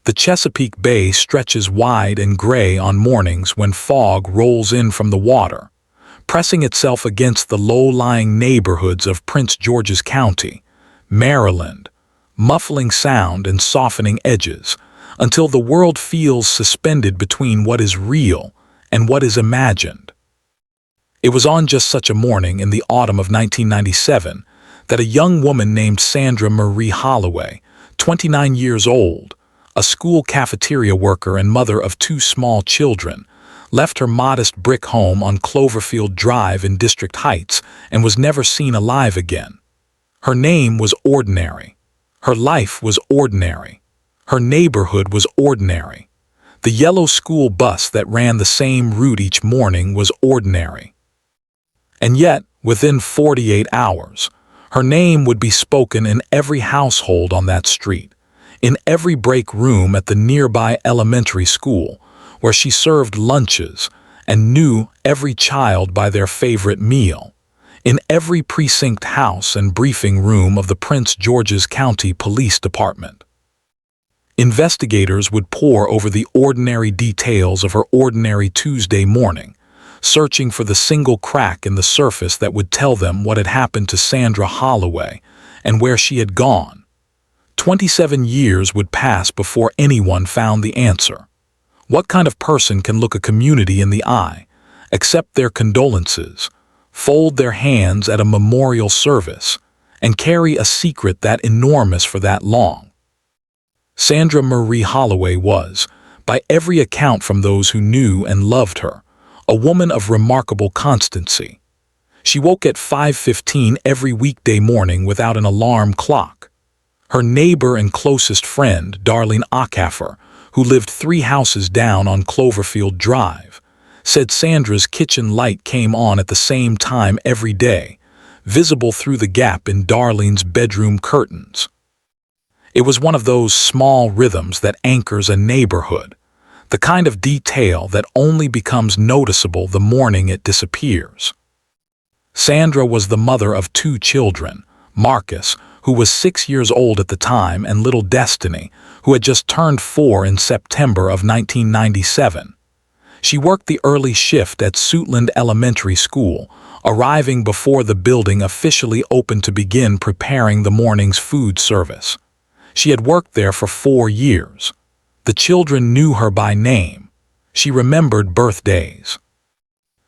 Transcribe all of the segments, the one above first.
The Chesapeake Bay stretches wide and gray on mornings when fog rolls in from the water, pressing itself against the low-lying neighborhoods of Prince George's County, Maryland, muffling sound and softening edges, until the world feels suspended between what is real and what is imagined. It was on just such a morning in the autumn of 1997 that a young woman named Sandra Holloway, 29 years old, a school cafeteria worker and mother of 2 small children, left her modest brick home on Cloverfield Drive in District Heights and was never seen alive again. Her name was ordinary. Her life was ordinary. Her neighborhood was ordinary. The yellow school bus that ran the same route each morning was ordinary. And yet, within 48 hours, her name would be spoken in every household on that street, in every break room at the nearby elementary school, where she served lunches and knew every child by their favorite meal, in every precinct house and briefing room of the Prince George's County Police Department. Investigators would pore over the ordinary details of her ordinary Tuesday morning, searching for the single crack in the surface that would tell them what had happened to Sandra Holloway and where she had gone. 27 years would pass before anyone found the answer. What kind of person can look a community in the eye, accept their condolences, fold their hands at a memorial service, and carry a secret that enormous for that long? Sandra Holloway was, by every account from those who knew and loved her, a woman of remarkable constancy. She woke at 5:15 every weekday morning without an alarm clock. Her neighbor and closest friend, Darlene Acaffer, who lived 3 houses down on Cloverfield Drive, said Sandra's kitchen light came on at the same time every day, visible through the gap in Darlene's bedroom curtains. It was one of those small rhythms that anchors a neighborhood, the kind of detail that only becomes noticeable the morning it disappears. Sandra was the mother of 2 children, Marcus, who was 6 years old at the time, and little Destiny, who had just turned 4 in September of 1997. She worked the early shift at Suitland Elementary School, arriving before the building officially opened to begin preparing the morning's food service. She had worked there for 4 years. The children knew her by name. She remembered birthdays.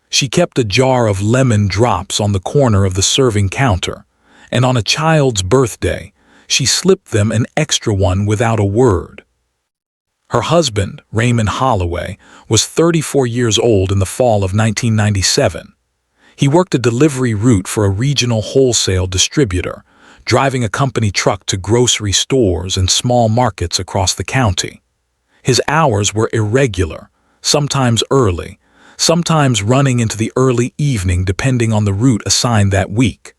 She kept a jar of lemon drops on the corner of the serving counter, and on a child's birthday, she slipped them an extra one without a word. Her husband, Raymond Holloway, was 34 years old in the fall of 1997. He worked a delivery route for a regional wholesale distributor, driving a company truck to grocery stores and small markets across the county. His hours were irregular, sometimes early, sometimes running into the early evening depending on the route assigned that week.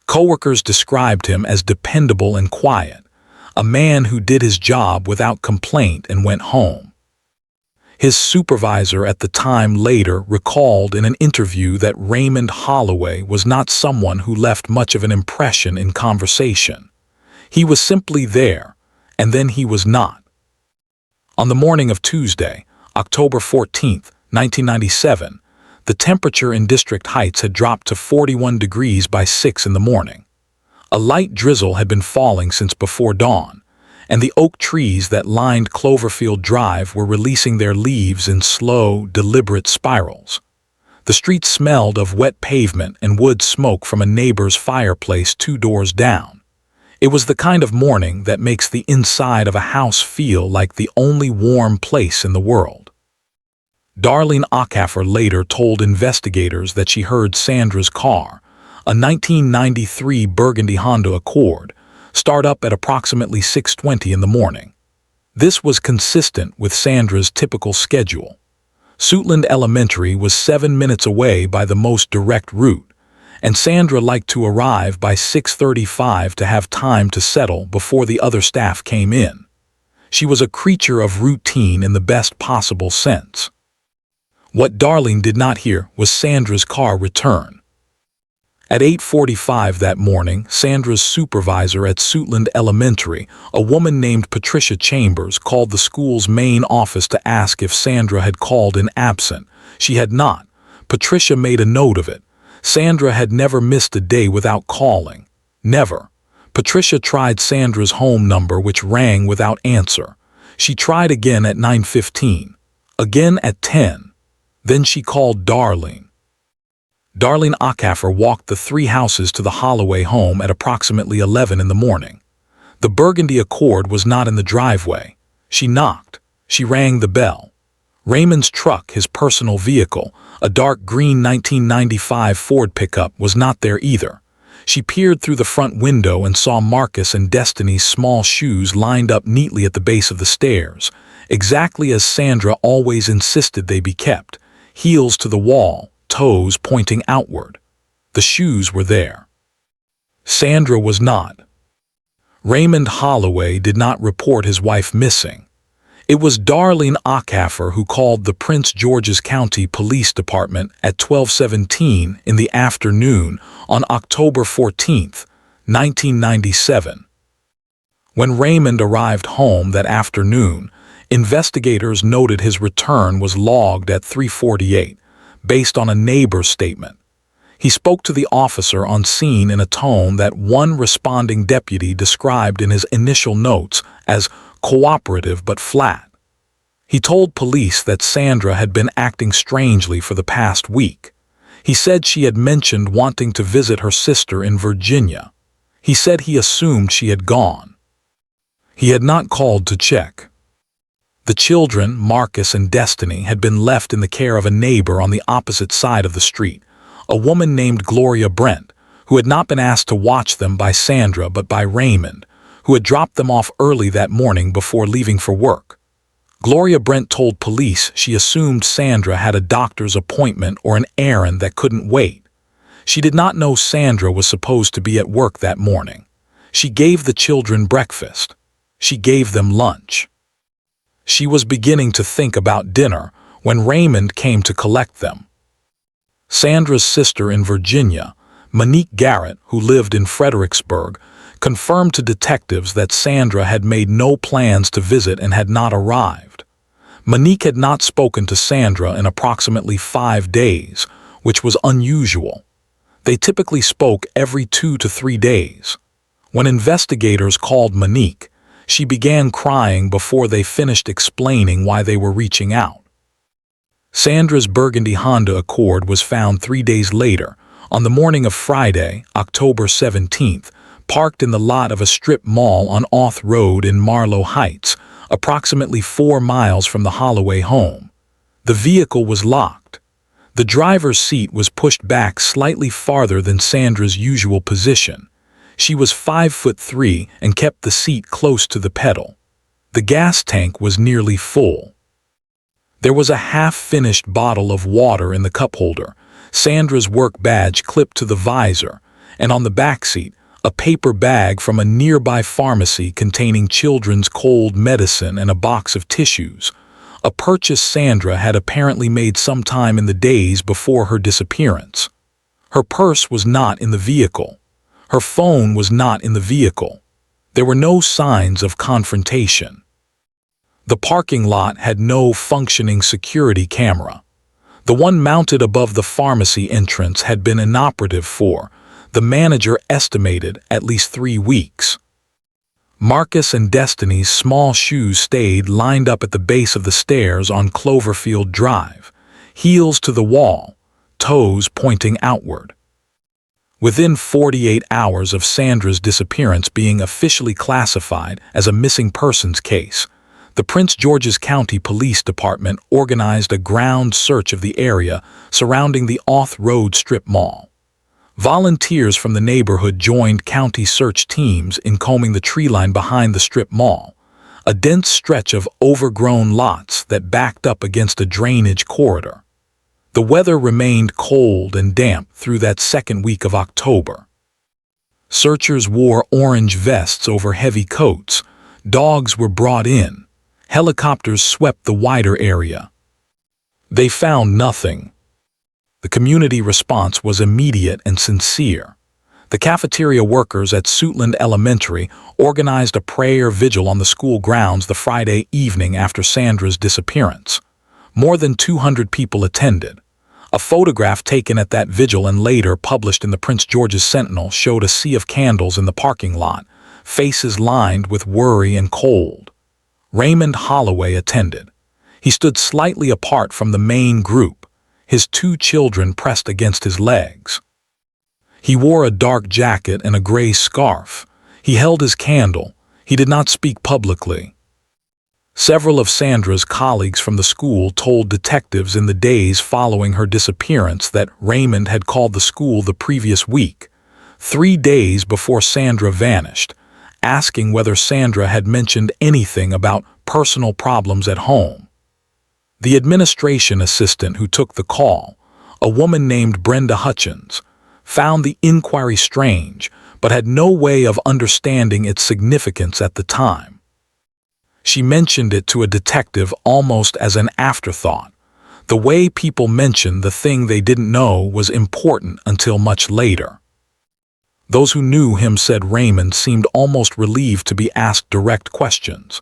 Coworkers described him as dependable and quiet, a man who did his job without complaint and went home. His supervisor at the time later recalled in an interview that Raymond Holloway was not someone who left much of an impression in conversation. He was simply there, and then he was not. On the morning of Tuesday, October 14, 1997, the temperature in District Heights had dropped to 41 degrees by 6 in the morning. A light drizzle had been falling since before dawn, and the oak trees that lined Cloverfield Drive were releasing their leaves in slow, deliberate spirals. The street smelled of wet pavement and wood smoke from a neighbor's fireplace 2 doors down. It was the kind of morning that makes the inside of a house feel like the only warm place in the world. Darlene Acaffer later told investigators that she heard Sandra's car, a 1993 Burgundy Honda Accord, start up at approximately 6:20 in the morning. This was consistent with Sandra's typical schedule. Suitland Elementary was 7 minutes away by the most direct route, and Sandra liked to arrive by 6:35 to have time to settle before the other staff came in. She was a creature of routine in the best possible sense. What Darlene did not hear was Sandra's car return. At 8:45 that morning, Sandra's supervisor at Suitland Elementary, a woman named Patricia Chambers, called the school's main office to ask if Sandra had called in absent. She had not. Patricia made a note of it. Sandra had never missed a day without calling. Never. Patricia tried Sandra's home number, which rang without answer. She tried again at 9:15. Again at 10. Then she called Darlene. Darlene Acaffer walked the 3 houses to the Holloway home at approximately 11 in the morning. The burgundy Accord was not in the driveway. She knocked. She rang the bell. Raymond's truck, his personal vehicle, a dark green 1995 Ford pickup, was not there either. She peered through the front window and saw Marcus and Destiny's small shoes lined up neatly at the base of the stairs, exactly as Sandra always insisted they be kept, heels to the wall, toes pointing outward. The shoes were there. Sandra was not. Raymond Holloway did not report his wife missing. It was Darlene Acaffer who called the Prince George's County Police Department at 12:17 in the afternoon on October 14, 1997. When Raymond arrived home that afternoon, investigators noted his return was logged at 3:48, based on a neighbor's statement. He spoke to the officer on scene in a tone that one responding deputy described in his initial notes as cooperative but flat. He told police that Sandra had been acting strangely for the past week. He said she had mentioned wanting to visit her sister in Virginia. He said he assumed she had gone. He had not called to check. The children, Marcus and Destiny, had been left in the care of a neighbor on the opposite side of the street, a woman named Gloria Brent, who had not been asked to watch them by Sandra but by Raymond, who had dropped them off early that morning before leaving for work. Gloria Brent told police she assumed Sandra had a doctor's appointment or an errand that couldn't wait. She did not know Sandra was supposed to be at work that morning. She gave the children breakfast. She gave them lunch. She was beginning to think about dinner when Raymond came to collect them. Sandra's sister in Virginia, Monique Garrett, who lived in Fredericksburg, confirmed to detectives that Sandra had made no plans to visit and had not arrived. Monique had not spoken to Sandra in approximately 5 days, which was unusual. They typically spoke every 2 to 3 days. When investigators called Monique, she began crying before they finished explaining why they were reaching out. Sandra's burgundy Honda Accord was found 3 days later, on the morning of Friday, October 17th, parked in the lot of a strip mall on Auth Road in Marlow Heights, approximately 4 miles from the Holloway home. The vehicle was locked. The driver's seat was pushed back slightly farther than Sandra's usual position. She was 5'3" and kept the seat close to the pedal. The gas tank was nearly full. There was a half-finished bottle of water in the cup holder, Sandra's work badge clipped to the visor, and on the back seat, a paper bag from a nearby pharmacy containing children's cold medicine and a box of tissues, a purchase Sandra had apparently made sometime in the days before her disappearance. Her purse was not in the vehicle. Her phone was not in the vehicle. There were no signs of confrontation. The parking lot had no functioning security camera. The one mounted above the pharmacy entrance had been inoperative for, the manager estimated, at least 3 weeks. Marcus and Destiny's small shoes stayed lined up at the base of the stairs on Cloverfield Drive, heels to the wall, toes pointing outward. Within 48 hours of Sandra's disappearance being officially classified as a missing persons case, the Prince George's County Police Department organized a ground search of the area surrounding the Auth Road strip mall. Volunteers from the neighborhood joined county search teams in combing the tree line behind the strip mall, a dense stretch of overgrown lots that backed up against a drainage corridor. The weather remained cold and damp through that second week of October. Searchers wore orange vests over heavy coats. Dogs were brought in. Helicopters swept the wider area. They found nothing. The community response was immediate and sincere. The cafeteria workers at Suitland Elementary organized a prayer vigil on the school grounds the Friday evening after Sandra's disappearance. More than 200 people attended. A photograph taken at that vigil and later published in the Prince George's Sentinel showed a sea of candles in the parking lot, faces lined with worry and cold. Raymond Holloway attended. He stood slightly apart from the main group, his 2 children pressed against his legs. He wore a dark jacket and a gray scarf. He held his candle. He did not speak publicly. Several of Sandra's colleagues from the school told detectives in the days following her disappearance that Raymond had called the school the previous week, 3 days before Sandra vanished, asking whether Sandra had mentioned anything about personal problems at home. The administration assistant who took the call, a woman named Brenda Hutchins, found the inquiry strange but had no way of understanding its significance at the time. She mentioned it to a detective almost as an afterthought. The way people mentioned the thing they didn't know was important until much later. Those who knew him said Raymond seemed almost relieved to be asked direct questions.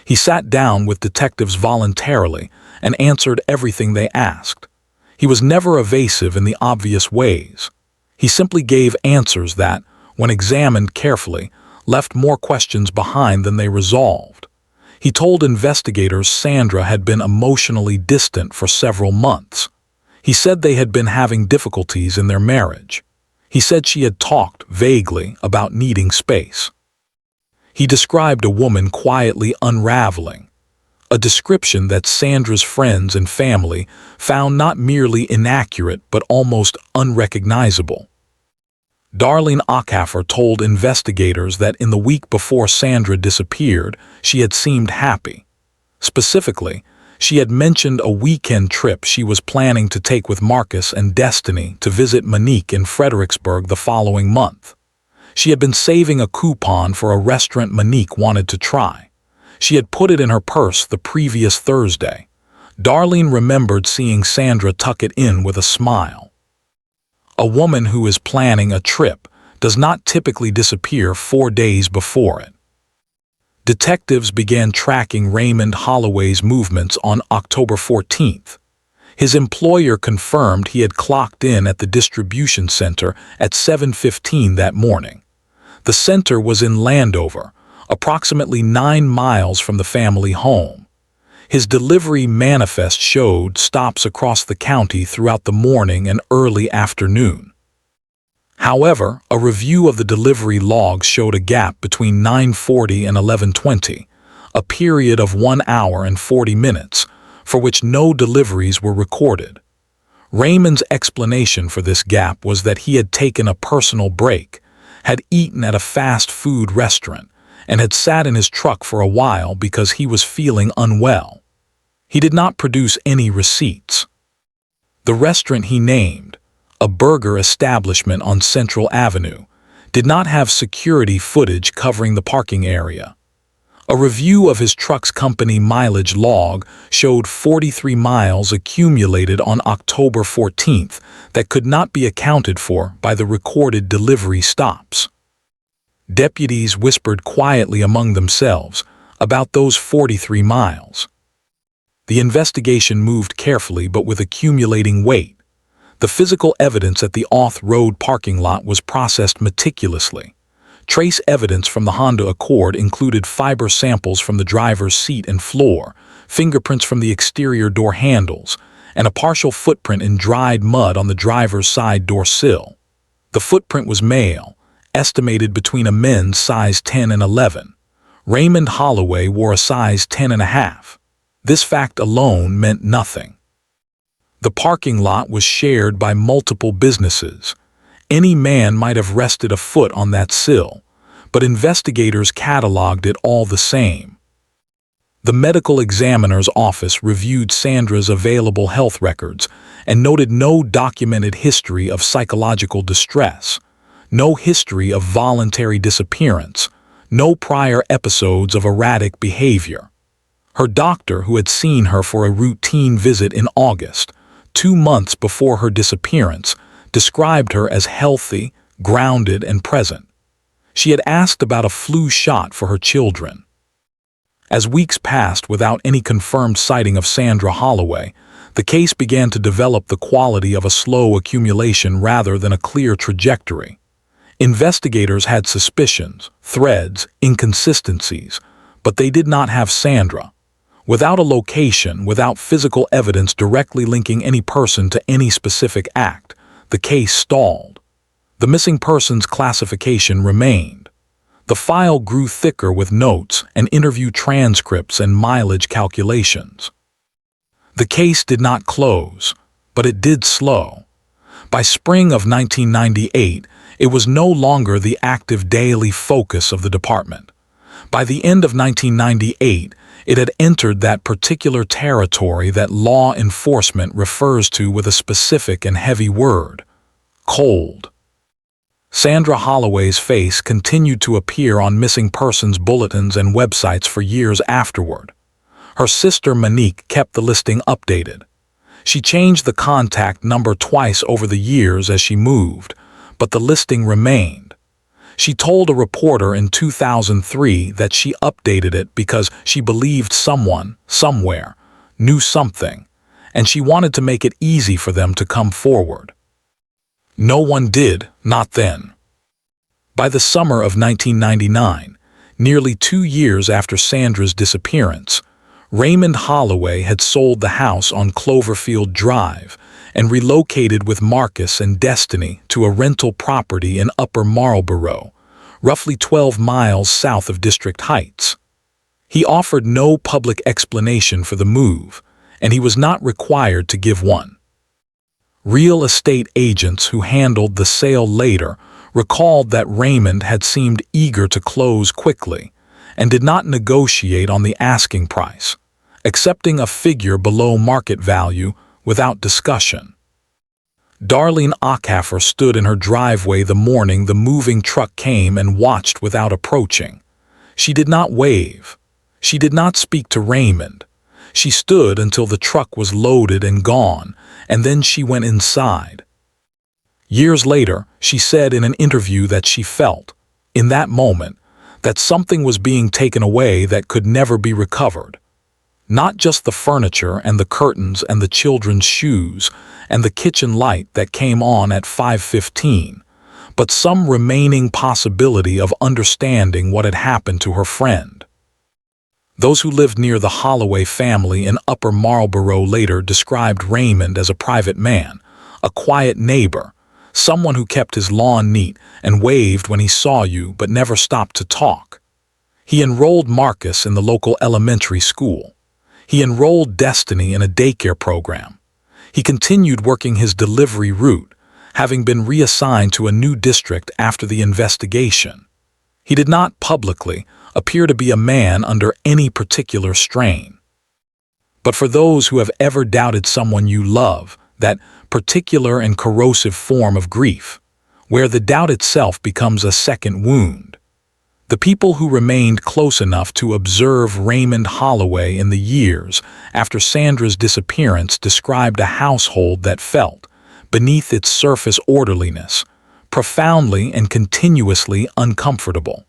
He sat down with detectives voluntarily and answered everything they asked. He was never evasive in the obvious ways. He simply gave answers that, when examined carefully, left more questions behind than they resolved. He told investigators Sandra had been emotionally distant for several months. He said they had been having difficulties in their marriage. He said she had talked vaguely about needing space. He described a woman quietly unraveling, a description that Sandra's friends and family found not merely inaccurate but almost unrecognizable. Darlene Ackhaffer told investigators that in the week before Sandra disappeared, she had seemed happy. Specifically, she had mentioned a weekend trip she was planning to take with Marcus and Destiny to visit Monique in Fredericksburg the following month. She had been saving a coupon for a restaurant Monique wanted to try. She had put it in her purse the previous Thursday. Darlene remembered seeing Sandra tuck it in with a smile. A woman who is planning a trip does not typically disappear 4 days before it. Detectives began tracking Raymond Holloway's movements on October 14th. His employer confirmed he had clocked in at the distribution center at 7:15 that morning. The center was in Landover, approximately 9 miles from the family home. His delivery manifest showed stops across the county throughout the morning and early afternoon. However, a review of the delivery logs showed a gap between 9:40 and 11:20, a period of 1 hour and 40 minutes, for which no deliveries were recorded. Raymond's explanation for this gap was that he had taken a personal break, had eaten at a fast food restaurant, and had sat in his truck for a while because he was feeling unwell. He did not produce any receipts. The restaurant he named, a burger establishment on Central Avenue, did not have security footage covering the parking area. A review of his truck's company mileage log showed 43 miles accumulated on October 14th that could not be accounted for by the recorded delivery stops. Deputies whispered quietly among themselves about those 43 miles. The investigation moved carefully but with accumulating weight. The physical evidence at the Auth Road parking lot was processed meticulously. Trace evidence from the Honda Accord included fiber samples from the driver's seat and floor, fingerprints from the exterior door handles, and a partial footprint in dried mud on the driver's side door sill. The footprint was male, estimated between a men's size 10 and 11. Raymond Holloway wore a size 10.5. This fact alone meant nothing. The parking lot was shared by multiple businesses. Any man might have rested a foot on that sill, but investigators cataloged it all the same. The medical examiner's office reviewed Sandra's available health records and noted no documented history of psychological distress, no history of voluntary disappearance, no prior episodes of erratic behavior. Her doctor, who had seen her for a routine visit in August, 2 months before her disappearance, described her as healthy, grounded, and present. She had asked about a flu shot for her children. As weeks passed without any confirmed sighting of Sandra Holloway, the case began to develop the quality of a slow accumulation rather than a clear trajectory. Investigators had suspicions, threads, inconsistencies, but they did not have Sandra. Without a location, without physical evidence directly linking any person to any specific act, the case stalled. The missing persons classification remained. The file grew thicker with notes and interview transcripts and mileage calculations. The case did not close, but it did slow. By spring of 1998, it was no longer the active daily focus of the department. By the end of 1998, it had entered that particular territory that law enforcement refers to with a specific and heavy word: cold. Sandra Holloway's face continued to appear on missing persons bulletins and websites for years afterward. Her sister Monique kept the listing updated. She changed the contact number twice over the years as she moved, but the listing remained. She told a reporter in 2003 that she updated it because she believed someone, somewhere, knew something, and she wanted to make it easy for them to come forward. No one did, not then. By the summer of 1999, nearly 2 years after Sandra's disappearance, Raymond Holloway had sold the house on Cloverfield Drive and relocated with Marcus and Destiny to a rental property in Upper Marlborough, roughly 12 miles south of District Heights. He offered no public explanation for the move, and he was not required to give one. Real estate agents who handled the sale later recalled that Raymond had seemed eager to close quickly and did not negotiate on the asking price, accepting a figure below market value without discussion. Darlene Ackhaffer stood in her driveway the morning the moving truck came and watched without approaching. She did not wave. She did not speak to Raymond. She stood until the truck was loaded and gone, and then she went inside. Years later, she said in an interview that she felt, in that moment, that something was being taken away that could never be recovered. Not just the furniture and the curtains and the children's shoes and the kitchen light that came on at 5:15, but some remaining possibility of understanding what had happened to her friend. Those who lived near the Holloway family in Upper Marlborough later described Raymond as a private man, a quiet neighbor, someone who kept his lawn neat and waved when he saw you but never stopped to talk. He enrolled Marcus in the local elementary school. He enrolled Destiny in a daycare program. He continued working his delivery route, having been reassigned to a new district after the investigation. He did not publicly appear to be a man under any particular strain. But for those who have ever doubted someone you love, that particular and corrosive form of grief, where the doubt itself becomes a second wound, the people who remained close enough to observe Raymond Holloway in the years after Sandra's disappearance described a household that felt, beneath its surface orderliness, profoundly and continuously uncomfortable.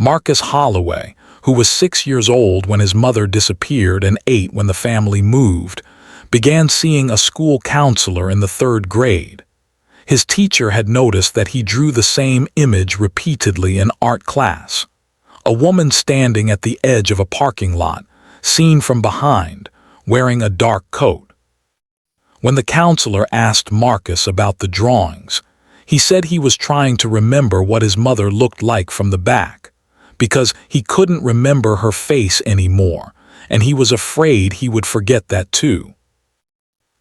Marcus Holloway, who was 6 years old when his mother disappeared and 8 when the family moved, began seeing a school counselor in the 3rd grade. His teacher had noticed that he drew the same image repeatedly in art class: a woman standing at the edge of a parking lot, seen from behind, wearing a dark coat. When the counselor asked Marcus about the drawings, he said he was trying to remember what his mother looked like from the back, because he couldn't remember her face anymore, and he was afraid he would forget that too.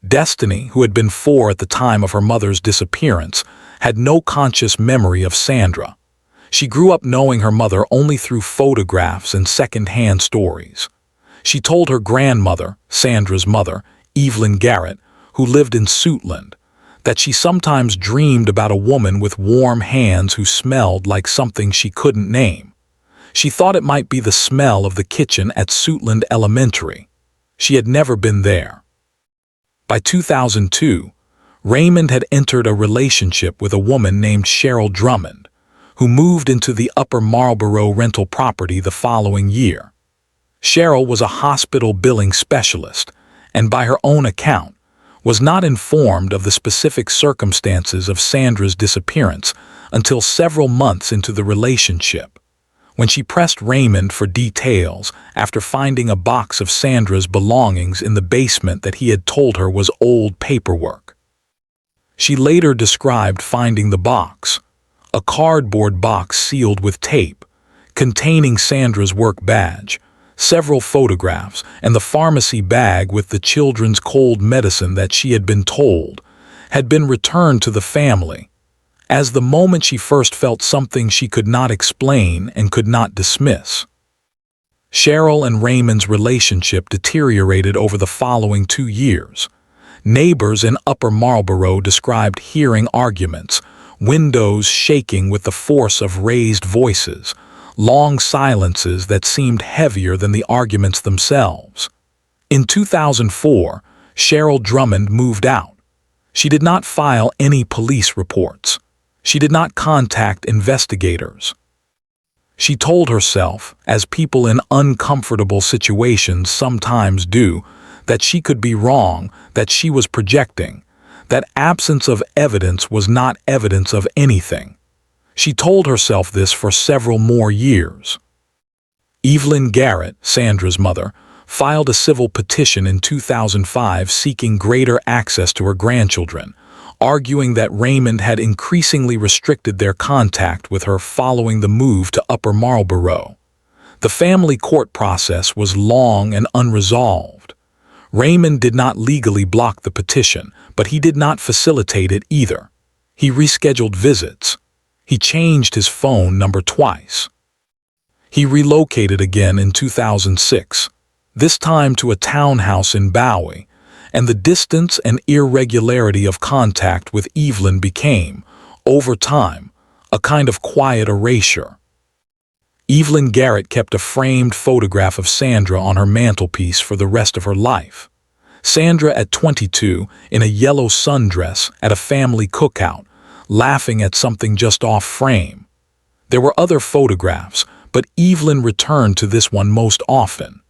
Destiny, who had been 4 at the time of her mother's disappearance, had no conscious memory of Sandra. She grew up knowing her mother only through photographs and second-hand stories. She told her grandmother, Sandra's mother, Evelyn Garrett, who lived in Suitland, that she sometimes dreamed about a woman with warm hands who smelled like something she couldn't name. She thought it might be the smell of the kitchen at Suitland Elementary. She had never been there. By 2002, Raymond had entered a relationship with a woman named Cheryl Drummond, who moved into the Upper Marlboro rental property the following year. Cheryl was a hospital billing specialist, and by her own account, was not informed of the specific circumstances of Sandra's disappearance until several months into the relationship, when she pressed Raymond for details after finding a box of Sandra's belongings in the basement that he had told her was old paperwork. She later described finding the box, a cardboard box sealed with tape, containing Sandra's work badge, several photographs, and the pharmacy bag with the children's cold medicine that she had been told had been returned to the family, as the moment she first felt something she could not explain and could not dismiss. Cheryl and Raymond's relationship deteriorated over the following 2 years. Neighbors in Upper Marlboro described hearing arguments, windows shaking with the force of raised voices, long silences that seemed heavier than the arguments themselves. In 2004, Cheryl Drummond moved out. She did not file any police reports. She did not contact investigators. She told herself, as people in uncomfortable situations sometimes do, that she could be wrong, that she was projecting, that absence of evidence was not evidence of anything. She told herself this for several more years. Evelyn Garrett, Sandra's mother, filed a civil petition in 2005 seeking greater access to her grandchildren, arguing that Raymond had increasingly restricted their contact with her following the move to Upper Marlboro. The family court process was long and unresolved. Raymond did not legally block the petition, but he did not facilitate it either. He rescheduled visits. He changed his phone number twice. He relocated again in 2006, this time to a townhouse in Bowie, and the distance and irregularity of contact with Evelyn became, over time, a kind of quiet erasure. Evelyn Garrett kept a framed photograph of Sandra on her mantelpiece for the rest of her life. Sandra at 22, in a yellow sundress at a family cookout, laughing at something just off frame. There were other photographs, but Evelyn returned to this one most often.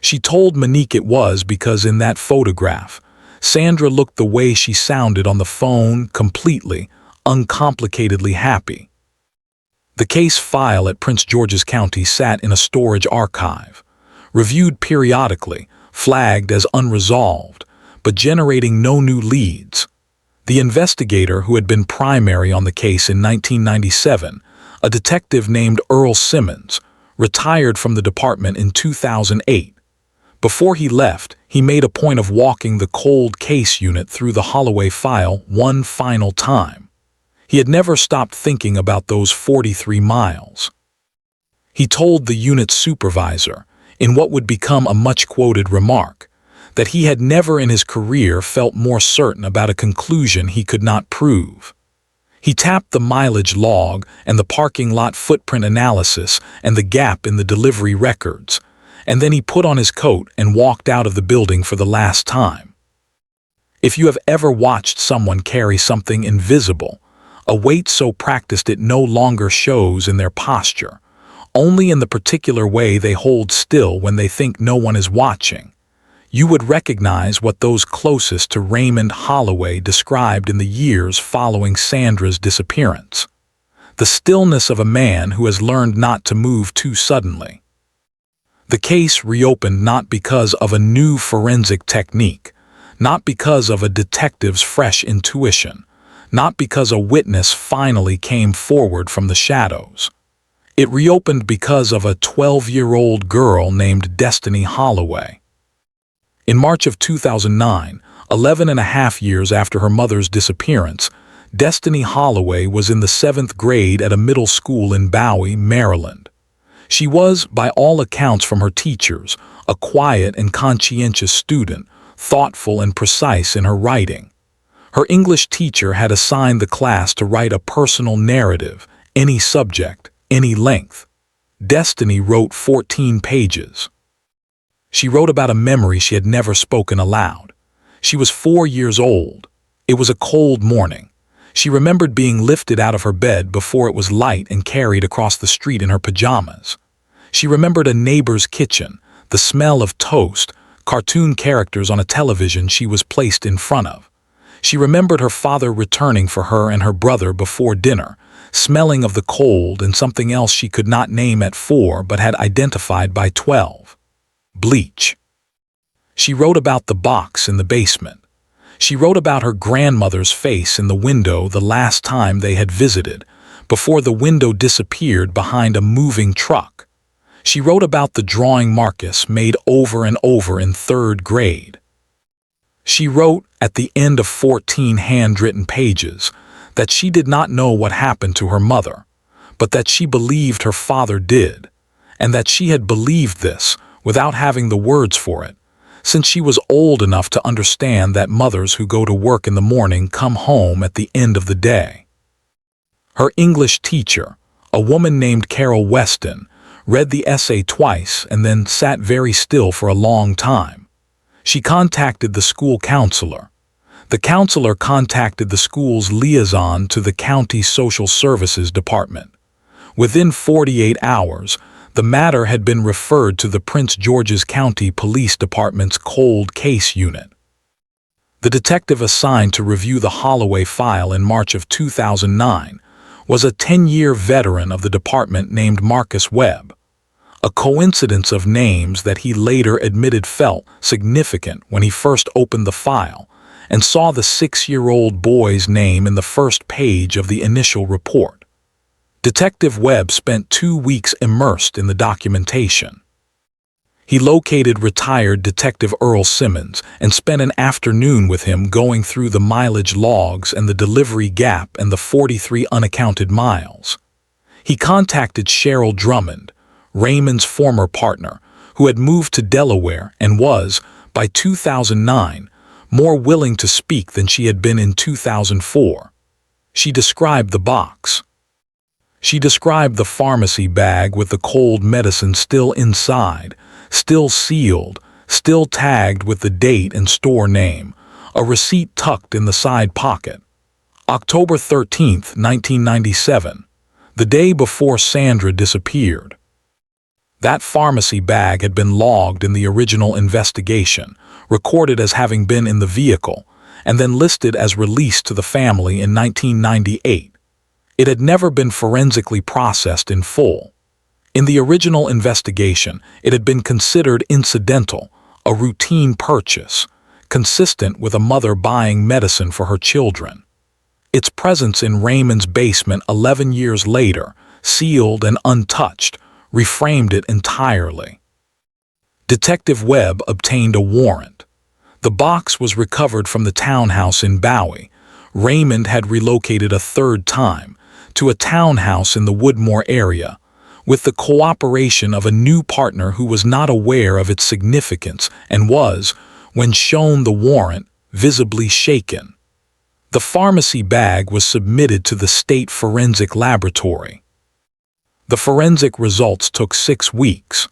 She told Monique it was because in that photograph, Sandra looked the way she sounded on the phone, completely, uncomplicatedly happy. The case file at Prince George's County sat in a storage archive, reviewed periodically, flagged as unresolved, but generating no new leads. The investigator who had been primary on the case in 1997, a detective named Earl Simmons, retired from the department in 2008. Before he left, he made a point of walking the cold case unit through the Holloway file one final time. He had never stopped thinking about those 43 miles. He told the unit's supervisor, in what would become a much-quoted remark, that he had never in his career felt more certain about a conclusion he could not prove. He tapped the mileage log and the parking lot footprint analysis and the gap in the delivery records, and then he put on his coat and walked out of the building for the last time. If you have ever watched someone carry something invisible, a weight so practiced it no longer shows in their posture, only in the particular way they hold still when they think no one is watching, you would recognize what those closest to Raymond Holloway described in the years following Sandra's disappearance. The stillness of a man who has learned not to move too suddenly. The case reopened not because of a new forensic technique, not because of a detective's fresh intuition, not because a witness finally came forward from the shadows. It reopened because of a 12-year-old girl named Destiny Holloway. In March of 2009, 11 and a half years after her mother's disappearance, Destiny Holloway was in the 7th grade at a middle school in Bowie, Maryland. She was, by all accounts from her teachers, a quiet and conscientious student, thoughtful and precise in her writing. Her English teacher had assigned the class to write a personal narrative, any subject, any length. Destiny wrote 14 pages. She wrote about a memory she had never spoken aloud. She was 4 years old. It was a cold morning. She remembered being lifted out of her bed before it was light and carried across the street in her pajamas. She remembered a neighbor's kitchen, the smell of toast, cartoon characters on a television she was placed in front of. She remembered her father returning for her and her brother before dinner, smelling of the cold and something else she could not name at 4 but had identified by 12. Bleach. She wrote about the box in the basement. She wrote about her grandmother's face in the window the last time they had visited, before the window disappeared behind a moving truck. She wrote about the drawing Marcus made over and over in 3rd grade. She wrote, at the end of 14 handwritten pages, that she did not know what happened to her mother, but that she believed her father did, and that she had believed this without having the words for it, since she was old enough to understand that mothers who go to work in the morning come home at the end of the day. Her English teacher, a woman named Carol Weston, read the essay twice and then sat very still for a long time. She contacted the school counselor. The counselor contacted the school's liaison to the county social services department. Within 48 hours, the matter had been referred to the Prince George's County Police Department's Cold Case Unit. The detective assigned to review the Holloway file in March of 2009 was a 10-year veteran of the department named Marcus Webb, a coincidence of names that he later admitted felt significant when he first opened the file and saw the 6-year-old boy's name in the first page of the initial report. Detective Webb spent 2 weeks immersed in the documentation. He located retired Detective Earl Simmons and spent an afternoon with him going through the mileage logs and the delivery gap and the 43 unaccounted miles. He contacted Cheryl Drummond, Raymond's former partner, who had moved to Delaware and was, by 2009, more willing to speak than she had been in 2004. She described the box. She described the pharmacy bag with the cold medicine still inside, still sealed, still tagged with the date and store name, a receipt tucked in the side pocket. October 13, 1997, the day before Sandra disappeared. That pharmacy bag had been logged in the original investigation, recorded as having been in the vehicle, and then listed as released to the family in 1998. It had never been forensically processed in full. In the original investigation, it had been considered incidental, a routine purchase, consistent with a mother buying medicine for her children. Its presence in Raymond's basement 11 years later, sealed and untouched, reframed it entirely. Detective Webb obtained a warrant. The box was recovered from the townhouse in Bowie. Raymond had relocated a 3rd time to a townhouse in the Woodmore area, with the cooperation of a new partner who was not aware of its significance and was, when shown the warrant, visibly shaken. The pharmacy bag was submitted to the State Forensic Laboratory. The forensic results took 6 weeks.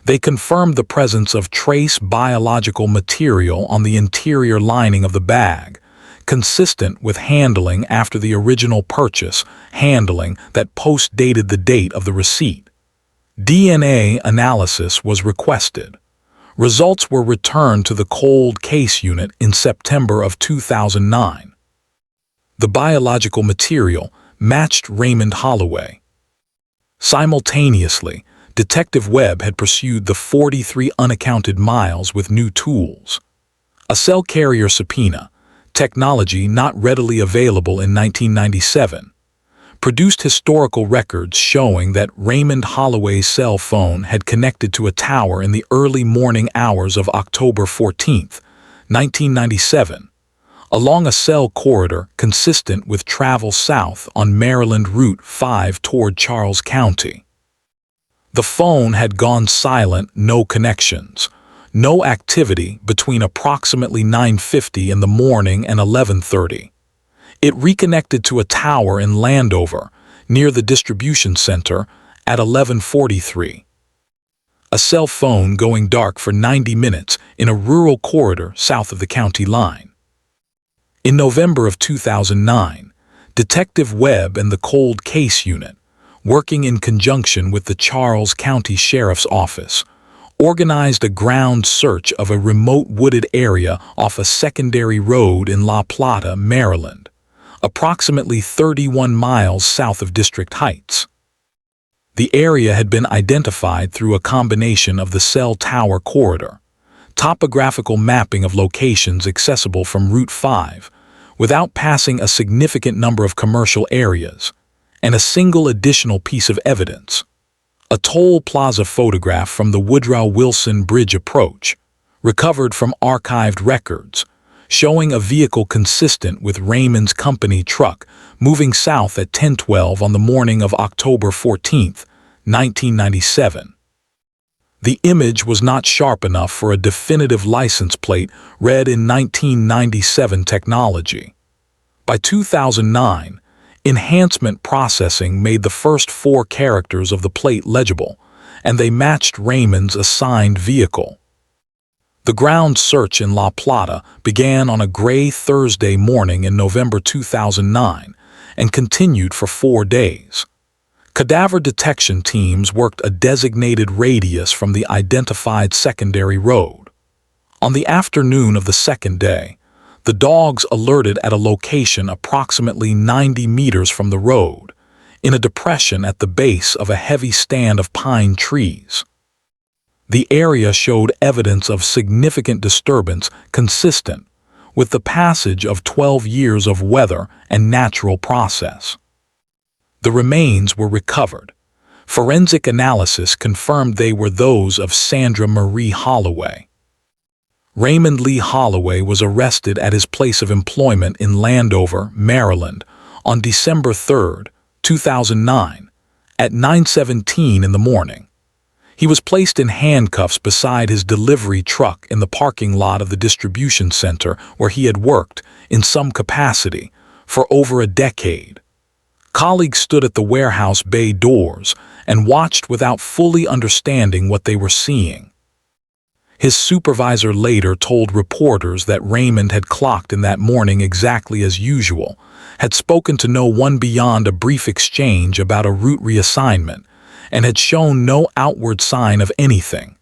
They confirmed the presence of trace biological material on the interior lining of the bag, consistent with handling after the original purchase, handling that post-dated the date of the receipt. DNA analysis was requested. Results were returned to the Cold Case Unit in September of 2009. The biological material matched Raymond Holloway. Simultaneously, Detective Webb had pursued the 43 unaccounted miles with new tools. A cell carrier subpoena, technology not readily available in 1997, produced historical records showing that Raymond Holloway's cell phone had connected to a tower in the early morning hours of October 14, 1997, along a cell corridor consistent with travel south on Maryland Route 5 toward Charles County. The phone had gone silent, no connections, no activity between approximately 9:50 in the morning and 11:30. It reconnected to a tower in Landover, near the distribution center, at 11:43. a cell phone going dark for 90 minutes in a rural corridor south of the county line. In November of 2009, Detective Webb and the Cold Case Unit, working in conjunction with the Charles County Sheriff's Office, organized a ground search of a remote wooded area off a secondary road in La Plata, Maryland, approximately 31 miles south of District Heights. The area had been identified through a combination of the cell tower corridor, topographical mapping of locations accessible from Route 5, without passing a significant number of commercial areas, and a single additional piece of evidence, a toll plaza photograph from the Woodrow Wilson Bridge approach, recovered from archived records, showing a vehicle consistent with Raymond's company truck moving south at 10:12 on the morning of October 14, 1997. The image was not sharp enough for a definitive license plate read in 1997 technology. By 2009, enhancement processing made the first 4 characters of the plate legible, and they matched Raymond's assigned vehicle. The ground search in La Plata began on a gray Thursday morning in November 2009 and continued for 4 days. Cadaver detection teams worked a designated radius from the identified secondary road. On the afternoon of the second day, the dogs alerted at a location approximately 90 meters from the road, in a depression at the base of a heavy stand of pine trees. The area showed evidence of significant disturbance consistent with the passage of 12 years of weather and natural process. The remains were recovered. Forensic analysis confirmed they were those of Sandra Marie Holloway. Raymond Lee Holloway was arrested at his place of employment in Landover, Maryland, on December 3, 2009, at 9:17 in the morning. He was placed in handcuffs beside his delivery truck in the parking lot of the distribution center where he had worked, in some capacity, for over a decade. Colleagues stood at the warehouse bay doors and watched without fully understanding what they were seeing. His supervisor later told reporters that Raymond had clocked in that morning exactly as usual, had spoken to no one beyond a brief exchange about a route reassignment, and had shown no outward sign of anything.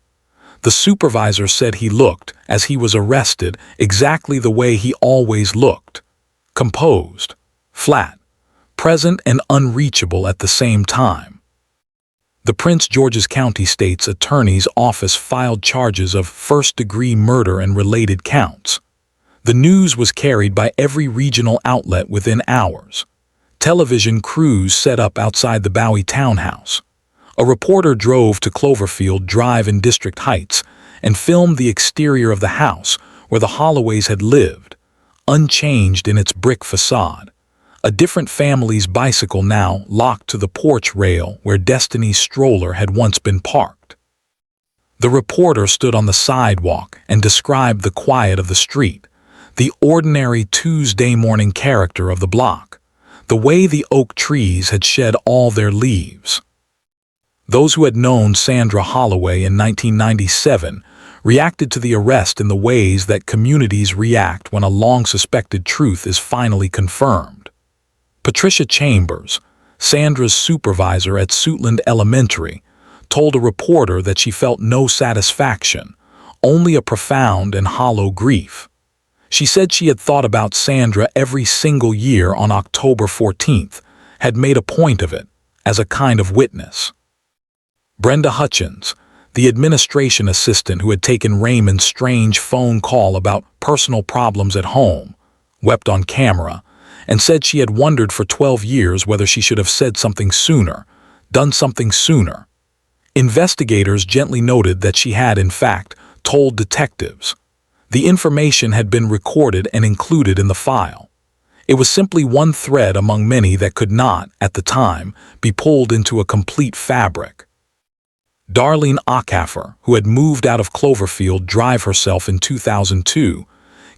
The supervisor said he looked, as he was arrested, exactly the way he always looked: composed, flat, present and unreachable at the same time. The Prince George's County State's Attorney's Office filed charges of first-degree murder and related counts. The news was carried by every regional outlet within hours. Television crews set up outside the Bowie townhouse. A reporter drove to Cloverfield Drive in District Heights and filmed the exterior of the house where the Holloways had lived, unchanged in its brick facade. A different family's bicycle now locked to the porch rail where Destiny's stroller had once been parked. The reporter stood on the sidewalk and described the quiet of the street, the ordinary Tuesday morning character of the block, the way the oak trees had shed all their leaves. Those who had known Sandra Holloway in 1997 reacted to the arrest in the ways that communities react when a long-suspected truth is finally confirmed. Patricia Chambers, Sandra's supervisor at Suitland Elementary, told a reporter that she felt no satisfaction, only a profound and hollow grief. She said she had thought about Sandra every single year on October 14th, had made a point of it, as a kind of witness. Brenda Hutchins, the administration assistant who had taken Raymond's strange phone call about personal problems at home, wept on camera, and said she had wondered for 12 years whether she should have said something sooner, done something sooner. Investigators gently noted that she had, in fact, told detectives. The information had been recorded and included in the file. It was simply one thread among many that could not, at the time, be pulled into a complete fabric. Darlene Acaffer, who had moved out of Cloverfield Drive herself in 2002,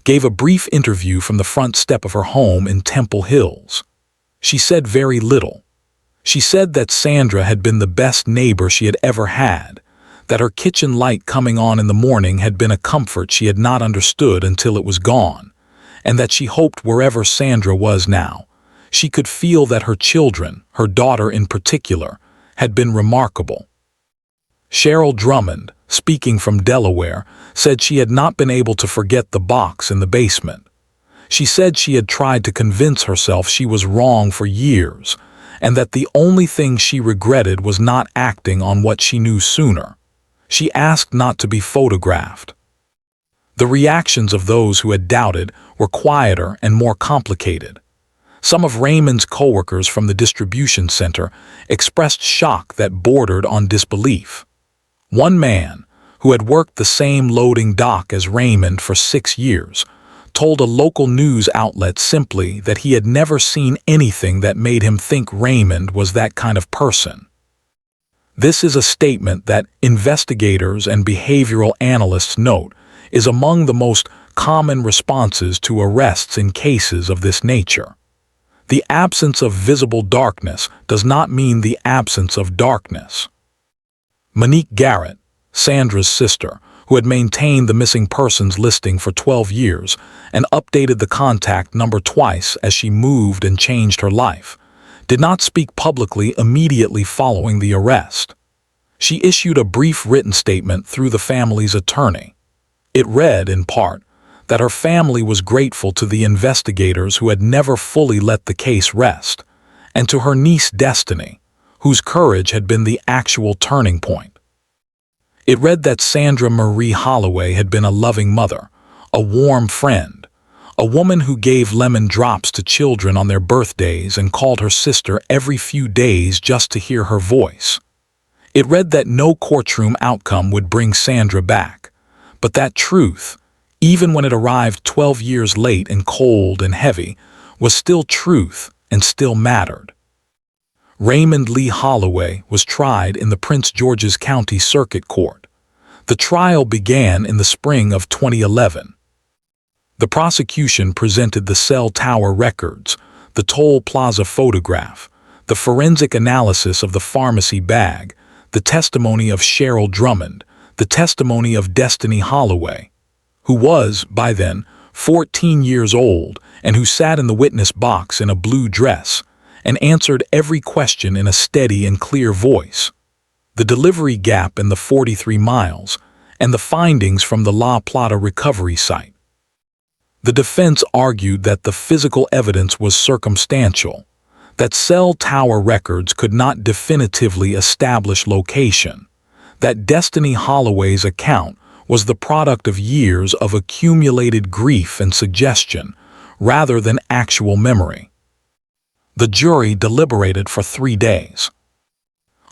gave a brief interview from the front step of her home in Temple Hills. She said very little. She said that Sandra had been the best neighbor she had ever had, that her kitchen light coming on in the morning had been a comfort she had not understood until it was gone, and that she hoped wherever Sandra was now, she could feel that her children, her daughter in particular, had been remarkable. Cheryl Drummond, speaking from Delaware, said she had not been able to forget the box in the basement. She said she had tried to convince herself she was wrong for years, and that the only thing she regretted was not acting on what she knew sooner. She asked not to be photographed. The reactions of those who had doubted were quieter and more complicated. Some of Raymond's coworkers from the distribution center expressed shock that bordered on disbelief. One man, who had worked the same loading dock as Raymond for 6 years, told a local news outlet simply that he had never seen anything that made him think Raymond was that kind of person. This is a statement that investigators and behavioral analysts note is among the most common responses to arrests in cases of this nature. The absence of visible darkness does not mean the absence of darkness. Monique Garrett, Sandra's sister, who had maintained the missing persons listing for 12 years and updated the contact number twice as she moved and changed her life, did not speak publicly immediately following the arrest. She issued a brief written statement through the family's attorney. It read, in part, that her family was grateful to the investigators who had never fully let the case rest, and to her niece Destiny, whose courage had been the actual turning point. It read that Sandra Marie Holloway had been a loving mother, a warm friend, a woman who gave lemon drops to children on their birthdays and called her sister every few days just to hear her voice. It read that no courtroom outcome would bring Sandra back, but that truth, even when it arrived 12 years late and cold and heavy, was still truth and still mattered. Raymond Lee Holloway was tried in the Prince George's County Circuit Court. The trial began in the spring of 2011. The prosecution presented the cell tower records, the toll plaza photograph, the forensic analysis of the pharmacy bag, the testimony of Cheryl Drummond, the testimony of Destiny Holloway, who was, by then, 14 years old and who sat in the witness box in a blue dress, and answered every question in a steady and clear voice. The delivery gap in the 43 miles, and the findings from the La Plata recovery site. The defense argued that the physical evidence was circumstantial, that cell tower records could not definitively establish location, that Destiny Holloway's account was the product of years of accumulated grief and suggestion, rather than actual memory. The jury deliberated for 3 days.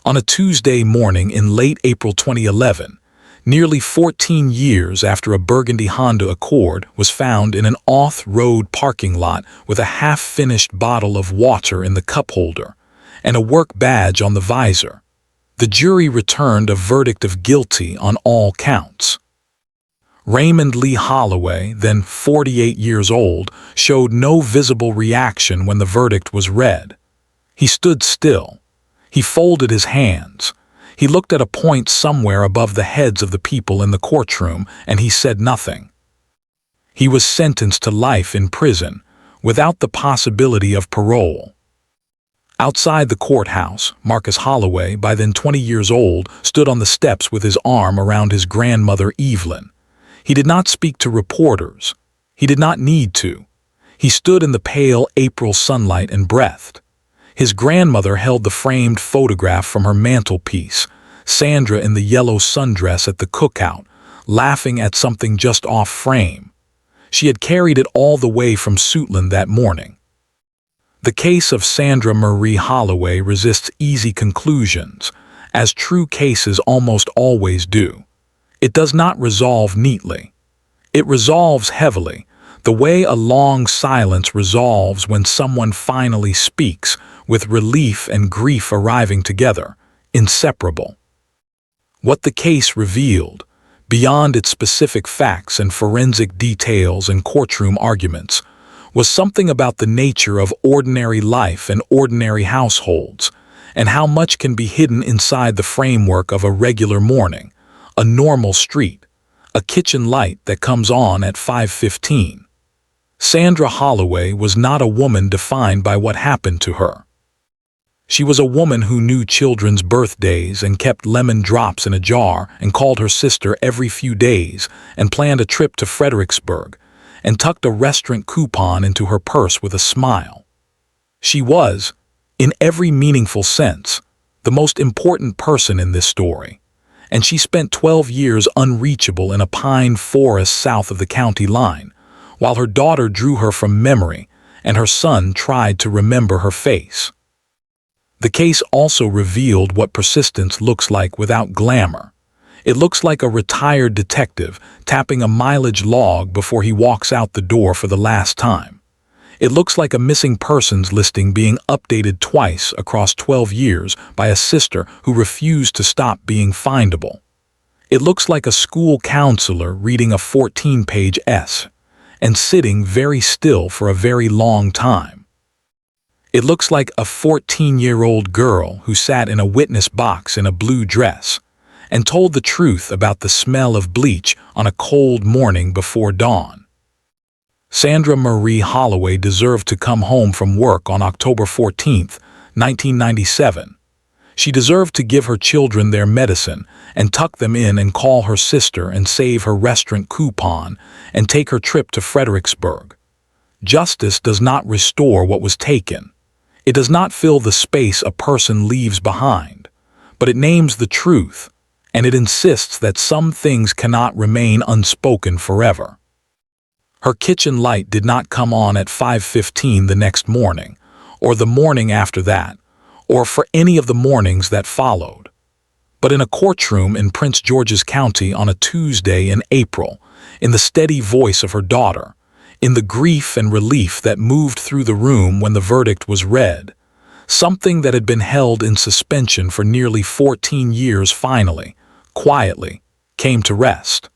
On a Tuesday morning in late April 2011, nearly 14 years after a burgundy Honda Accord was found in an off-road parking lot with a half-finished bottle of water in the cup holder and a work badge on the visor, the jury returned a verdict of guilty on all counts. Raymond Lee Holloway, then 48 years old, showed no visible reaction when the verdict was read. He stood still. He folded his hands. He looked at a point somewhere above the heads of the people in the courtroom, and he said nothing. He was sentenced to life in prison, without the possibility of parole. Outside the courthouse, Marcus Holloway, by then 20 years old, stood on the steps with his arm around his grandmother Evelyn. He did not speak to reporters. He did not need to. He stood in the pale April sunlight and breathed. His grandmother held the framed photograph from her mantelpiece, Sandra in the yellow sundress at the cookout, laughing at something just off frame. She had carried it all the way from Suitland that morning. The case of Sandra Marie Holloway resists easy conclusions, as true cases almost always do. It does not resolve neatly. It resolves heavily, the way a long silence resolves when someone finally speaks, with relief and grief arriving together, inseparable. What the case revealed, beyond its specific facts and forensic details and courtroom arguments, was something about the nature of ordinary life and ordinary households, and how much can be hidden inside the framework of a regular morning, a normal street, a kitchen light that comes on at 5:15. Sandra Holloway was not a woman defined by what happened to her. She was a woman who knew children's birthdays and kept lemon drops in a jar and called her sister every few days and planned a trip to Fredericksburg and tucked a restaurant coupon into her purse with a smile. She was, in every meaningful sense, the most important person in this story, and she spent 12 years unreachable in a pine forest south of the county line, while her daughter drew her from memory and her son tried to remember her face. The case also revealed what persistence looks like without glamour. It looks like a retired detective tapping a mileage log before he walks out the door for the last time. It looks like a missing persons listing being updated twice across 12 years by a sister who refused to stop being findable. It looks like a school counselor reading a 14-page essay and sitting very still for a very long time. It looks like a 14-year-old girl who sat in a witness box in a blue dress and told the truth about the smell of bleach on a cold morning before dawn. Sandra Marie Holloway deserved to come home from work on October 14, 1997. She deserved to give her children their medicine and tuck them in and call her sister and save her restaurant coupon and take her trip to Fredericksburg. Justice does not restore what was taken. It does not fill the space a person leaves behind, but it names the truth, and it insists that some things cannot remain unspoken forever. Her kitchen light did not come on at 5:15 the next morning, or the morning after that, or for any of the mornings that followed. But in a courtroom in Prince George's County on a Tuesday in April, in the steady voice of her daughter, in the grief and relief that moved through the room when the verdict was read, something that had been held in suspension for nearly 14 years finally, quietly, came to rest.